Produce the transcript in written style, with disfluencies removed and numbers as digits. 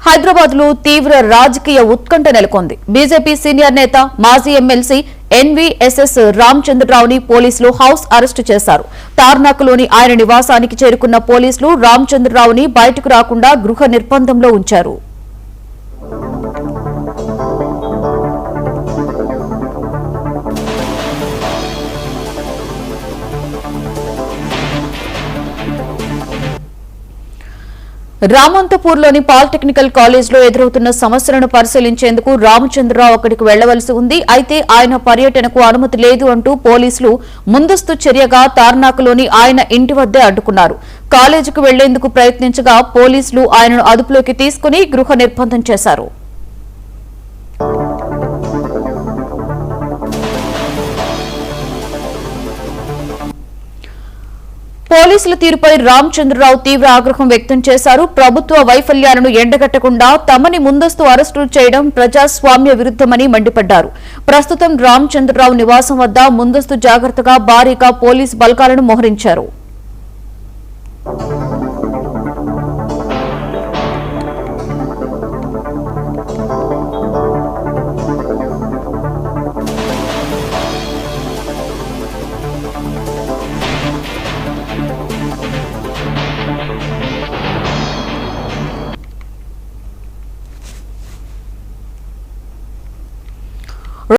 హైదరాబాద్ లో తీవ్ర రాజకీయ ఉత్కంఠ నెలకొంది. బీజేపీ సీనియర్ నేత మాజీ ఎమ్మెల్సీ ఎన్వీఎస్ఎస్ రామచంద్రరావుని పోలీసులు హౌస్ అరెస్టు చేశారు. తార్నాకలోని ఆయన నివాసానికి చేరుకున్న పోలీసులు రామచంద్రరావుని బయటకు రాకుండా గృహ నిర్బంధంలో ఉంచారు. రామంతపూర్లోని పాలిటెక్నికల్ కాలేజ్లో ఎదురవుతున్న సమస్యలను పరిశీలించేందుకు రామచంద్రరావు అక్కడికి వెళ్లవలసి ఉంది. అయితే ఆయన పర్యటనకు అనుమతి లేదు అంటూ పోలీసులు ముందస్తు చర్యగా తార్నాకలోని ఆయన ఇంటి వద్దే అడ్డుకున్నారు. కాలేజీకి వెళ్లేందుకు ప్రయత్నించగా పోలీసులు ఆయనను అదుపులోకి తీసుకుని గృహ నిర్బంధం చేశారు. పోలీసుల తీరుపై రామచంద్రరావు తీవ్ర ఆగ్రహం వ్యక్తం చేశారు. ప్రభుత్వ వైఫల్యాలను ఎండగట్టకుండా తమని ముందస్తు అరెస్టులు చేయడం ప్రజాస్వామ్య విరుద్దమని మండిపడ్డారు. ప్రస్తుతం రామచంద్రరావు నివాసం వద్ద ముందస్తు జాగ్రత్తగా భారీగా పోలీసు బలగాలను మోహరించారు.